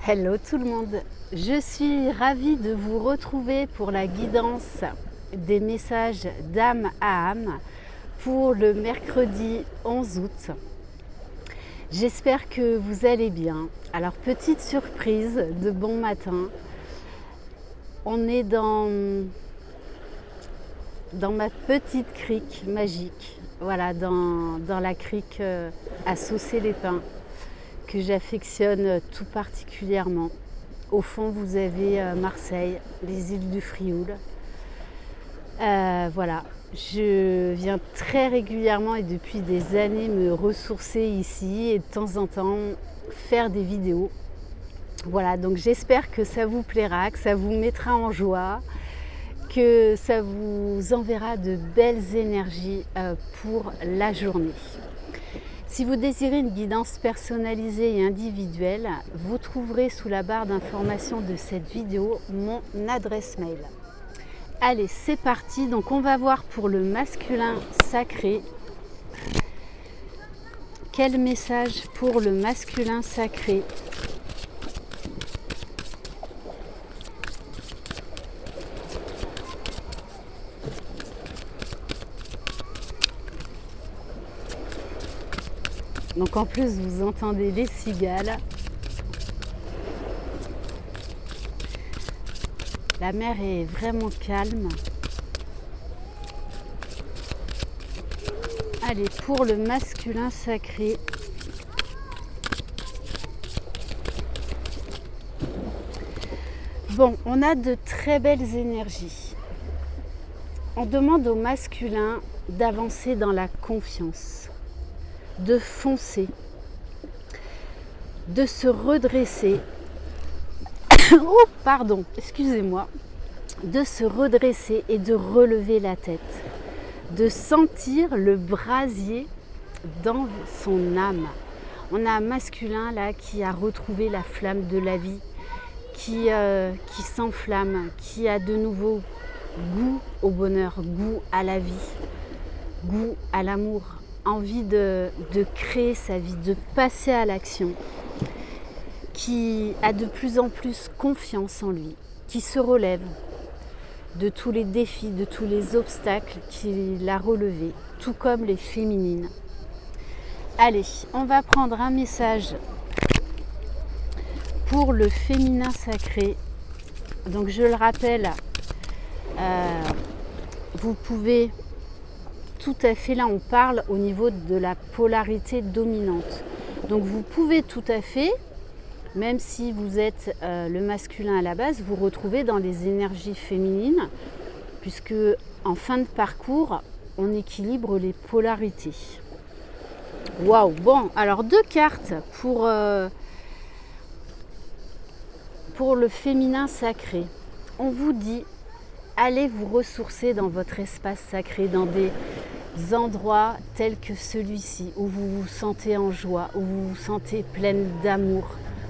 Hello tout le monde, je suis ravie de vous retrouver pour la guidance des messages d'âme à âme pour le mercredi 11 août. J'espère que vous allez bien. Alors petite surprise de bon matin, on est dans ma petite crique magique, voilà, dans la crique à Saucé-les-Pins, que j'affectionne tout particulièrement. Au fond, vous avez Marseille, les îles du Frioul. Voilà, je viens très régulièrement et depuis des années me ressourcer ici et de temps en temps faire des vidéos. Voilà, donc j'espère que ça vous plaira, que ça vous mettra en joie, que ça vous enverra de belles énergies pour la journée. Si vous désirez une guidance personnalisée et individuelle, vous trouverez sous la barre d'information de cette vidéo mon adresse mail. Allez, c'est parti. Donc on va voir pour le masculin sacré. Quel message pour le masculin sacré ? Donc en plus vous entendez les cigales. La mer est vraiment calme. Allez, pour le masculin sacré. Bon, on a de très belles énergies. On demande au masculin d'avancer dans la confiance, de foncer, de se redresser. Oh, pardon, excusez-moi. De se redresser et de relever la tête, de sentir le brasier dans son âme. On a un masculin là qui a retrouvé la flamme de la vie, qui s'enflamme, qui a de nouveau goût au bonheur, goût à la vie, goût à l'amour, envie de créer sa vie, de passer à l'action, qui a de plus en plus confiance en lui, qui se relève de tous les défis, de tous les obstacles qu'il a relevés, tout comme les féminines. Allez, on va prendre un message pour le féminin sacré. Donc je le rappelle, vous pouvez tout à fait, là on parle au niveau de la polarité dominante. Donc vous pouvez tout à fait, même si vous êtes le masculin à la base, vous retrouvez dans les énergies féminines, puisque en fin de parcours, on équilibre les polarités. Waouh! Bon, alors deux cartes pour le féminin sacré. On vous dit, allez vous ressourcer dans votre espace sacré, dans des endroits tels que celui-ci, où vous vous sentez en joie, où vous vous sentez pleine d'amour,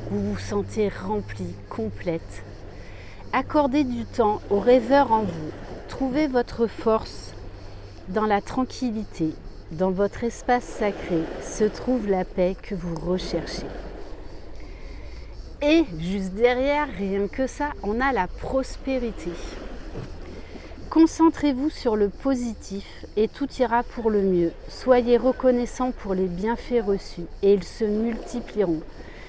vous vous sentez remplie, complète. Accordez du temps aux rêveurs en vous. Trouvez votre force dans la tranquillité. Dans votre espace sacré se trouve la paix que vous recherchez. Et juste derrière, rien que ça, on a la prospérité. Concentrez-vous sur le positif et tout ira pour le mieux. Soyez reconnaissants pour les bienfaits reçus et ils se multiplieront.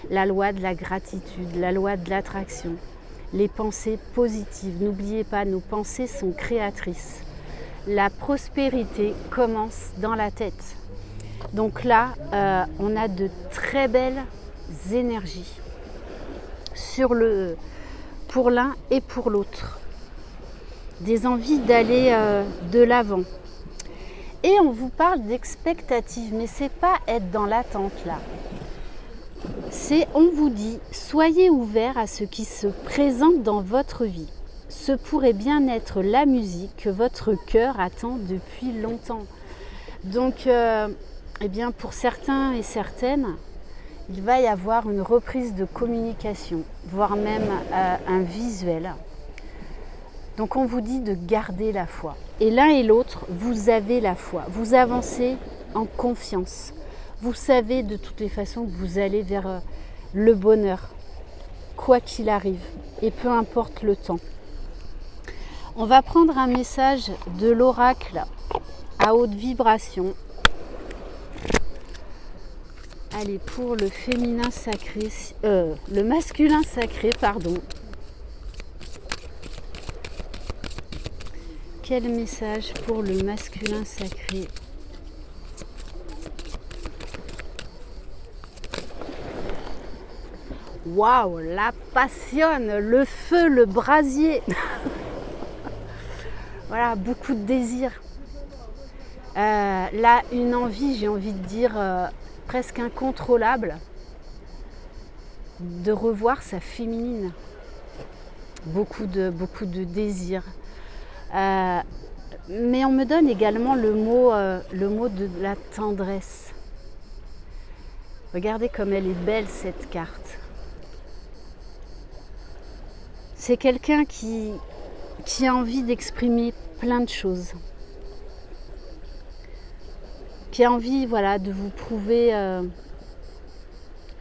La loi de la gratitude, la loi de l'attraction, les pensées positives. N'oubliez pas, nos pensées sont créatrices. La prospérité commence dans la tête. Donc là, on a de très belles énergies pour l'un et pour l'autre. Des envies d'aller de l'avant. Et on vous parle d'expectative, mais c'est pas être dans l'attente là. C'est, on vous dit, soyez ouverts à ce qui se présente dans votre vie. Ce pourrait bien être la musique que votre cœur attend depuis longtemps. Donc, eh bien, pour certains et certaines, il va y avoir une reprise de communication, voire même un visuel. Donc, on vous dit de garder la foi. Et l'un et l'autre, vous avez la foi. Vous avancez en confiance. Vous savez de toutes les façons que vous allez vers le bonheur. quoi qu'il arrive, et peu importe le temps. On va prendre un message de l'oracle à haute vibration. Allez, pour le féminin sacré, le masculin sacré, pardon. Quel message pour le masculin sacré? Waouh, la passionne, le feu, le brasier. Voilà, beaucoup de désir. Là, une envie, j'ai envie de dire, presque incontrôlable, de revoir sa féminine. Beaucoup de désir. Mais on me donne également le mot de la tendresse. Regardez comme elle est belle cette carte. C'est quelqu'un qui a envie d'exprimer plein de choses. Qui a envie, voilà, de vous prouver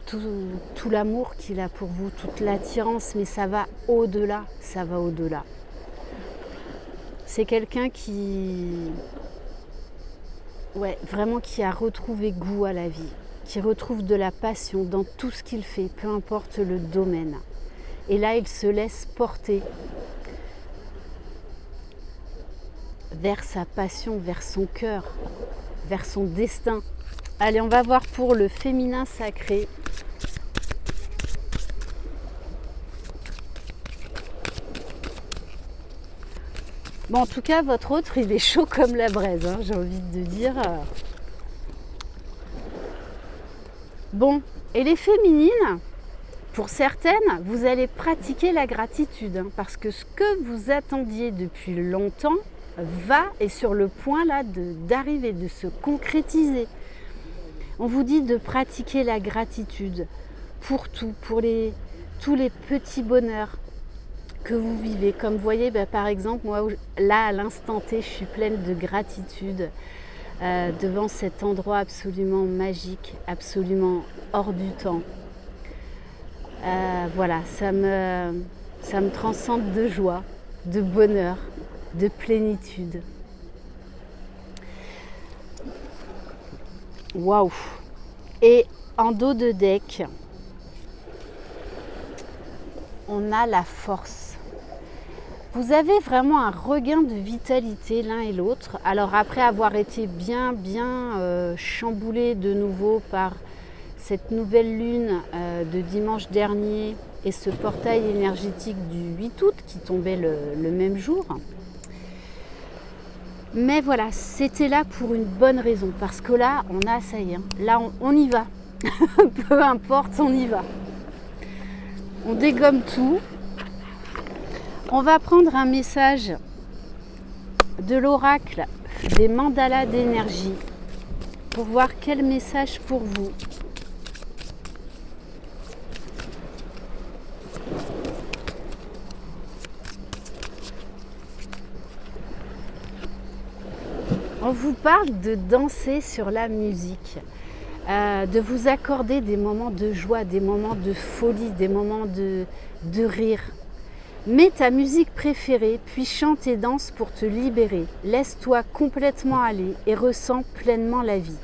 tout l'amour qu'il a pour vous, toute l'attirance, mais ça va au-delà, ça va au-delà. C'est quelqu'un vraiment qui a retrouvé goût à la vie, qui retrouve de la passion dans tout ce qu'il fait, peu importe le domaine. Et là, il se laisse porter vers sa passion, vers son cœur, vers son destin. Allez, on va voir pour le féminin sacré. Bon, en tout cas, votre autre, il est chaud comme la braise, hein, j'ai envie de dire. Bon, et les féminines, pour certaines, vous allez pratiquer la gratitude, hein, parce que ce que vous attendiez depuis longtemps est sur le point là d'arriver, de se concrétiser. On vous dit de pratiquer la gratitude pour tout, pour tous les petits bonheurs que vous vivez. Comme vous voyez, par exemple, moi, là, à l'instant T, je suis pleine de gratitude devant cet endroit absolument magique, absolument hors du temps. Voilà, ça me transcende de joie, de bonheur, de plénitude. Waouh! Et en dos de deck, on a la force. Vous avez vraiment un regain de vitalité l'un et l'autre. Alors après avoir été bien chamboulé de nouveau par cette nouvelle lune de dimanche dernier et ce portail énergétique du 8 août qui tombait le même jour. Mais voilà, c'était là pour une bonne raison, parce que là, ça y est, là on y va. Peu importe, on y va. On dégomme tout. On va prendre un message de l'oracle des mandalas d'énergie pour voir quel message pour vous. On vous parle de danser sur la musique, de vous accorder des moments de joie, des moments de folie, des moments de rire. Mets ta musique préférée, puis chante et danse pour te libérer. Laisse-toi complètement aller et ressens pleinement la vie.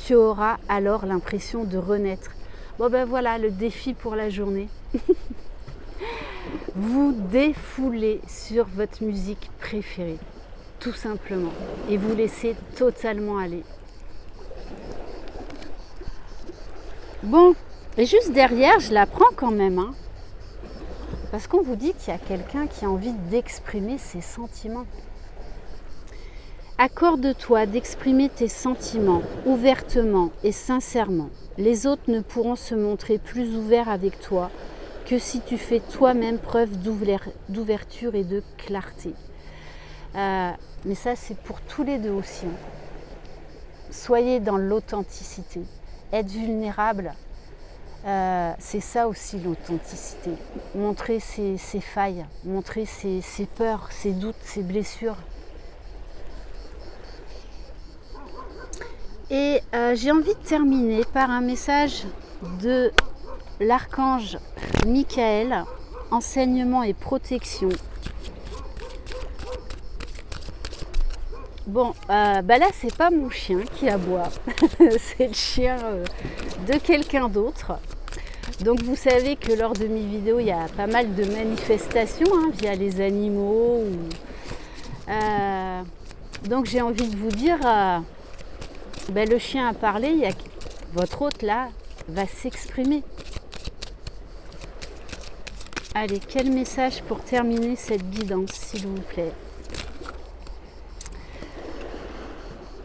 Tu auras alors l'impression de renaître. Bon ben voilà le défi pour la journée. Vous défoulez sur votre musique préférée. Tout simplement, et vous laissez totalement aller. Bon, et juste derrière, je la prends quand même, hein, parce qu'on vous dit qu'il y a quelqu'un qui a envie d'exprimer ses sentiments. Accorde-toi d'exprimer tes sentiments ouvertement et sincèrement. Les autres ne pourront se montrer plus ouverts avec toi que si tu fais toi-même preuve d'ouverture et de clarté. Mais ça, c'est pour tous les deux aussi. Soyez dans l'authenticité. Être vulnérable, c'est ça aussi l'authenticité. Montrer ses failles, montrer ses peurs, ses doutes, ses blessures. Et j'ai envie de terminer par un message de l'archange Michael, enseignement et protection. Bon, là c'est pas mon chien qui aboie, c'est le chien de quelqu'un d'autre. Donc vous savez que lors de mes vidéos, il y a pas mal de manifestations via les animaux. Donc j'ai envie de vous dire, le chien a parlé, votre hôte là va s'exprimer. Allez, quel message pour terminer cette guidance, s'il vous plaît?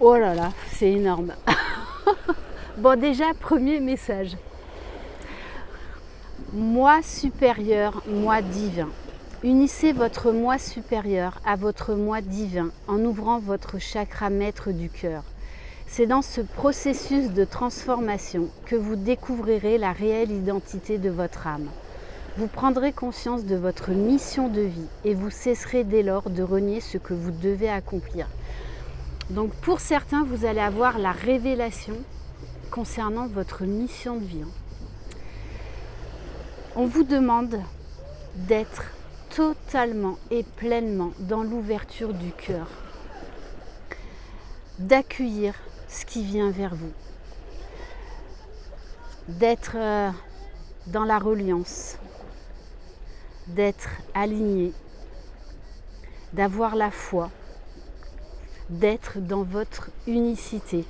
Oh là là, c'est énorme. Bon, déjà, premier message. Moi supérieur, moi divin. Unissez votre moi supérieur à votre moi divin en ouvrant votre chakra maître du cœur. C'est dans ce processus de transformation que vous découvrirez la réelle identité de votre âme. Vous prendrez conscience de votre mission de vie et vous cesserez dès lors de renier ce que vous devez accomplir. Donc pour certains, vous allez avoir la révélation concernant votre mission de vie. On vous demande d'être totalement et pleinement dans l'ouverture du cœur, d'accueillir ce qui vient vers vous, d'être dans la reliance, d'être aligné, d'avoir la foi, d'être dans votre unicité.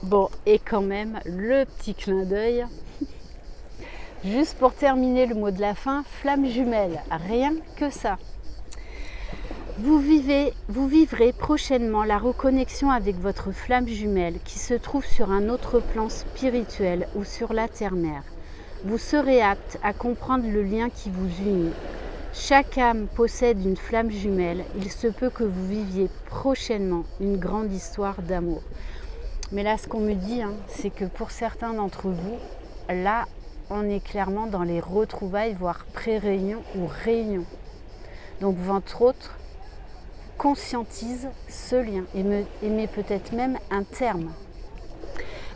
Bon, et quand même, le petit clin d'œil, juste pour terminer le mot de la fin, flamme jumelle, rien que ça. Vous vivrez prochainement la reconnexion avec votre flamme jumelle qui se trouve sur un autre plan spirituel ou sur la terre-mère. Vous serez apte à comprendre le lien qui vous unit. Chaque âme possède une flamme jumelle. Il se peut que vous viviez prochainement une grande histoire d'amour. Mais là, ce qu'on me dit, c'est que pour certains d'entre vous, là, on est clairement dans les retrouvailles, voire pré-réunion ou réunion. Donc, votre autre conscientise ce lien et met peut-être même un terme.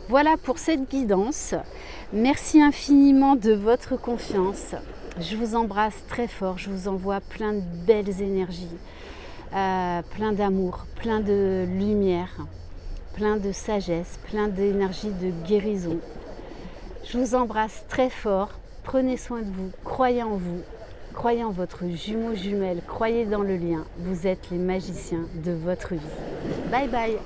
Voilà pour cette guidance. Merci infiniment de votre confiance. Je vous embrasse très fort. Je vous envoie plein de belles énergies, plein d'amour, plein de lumière, plein de sagesse, plein d'énergie de guérison. Je vous embrasse très fort. Prenez soin de vous. Croyez en vous. Croyez en votre jumeau jumelle. Croyez dans le lien. Vous êtes les magiciens de votre vie. Bye bye.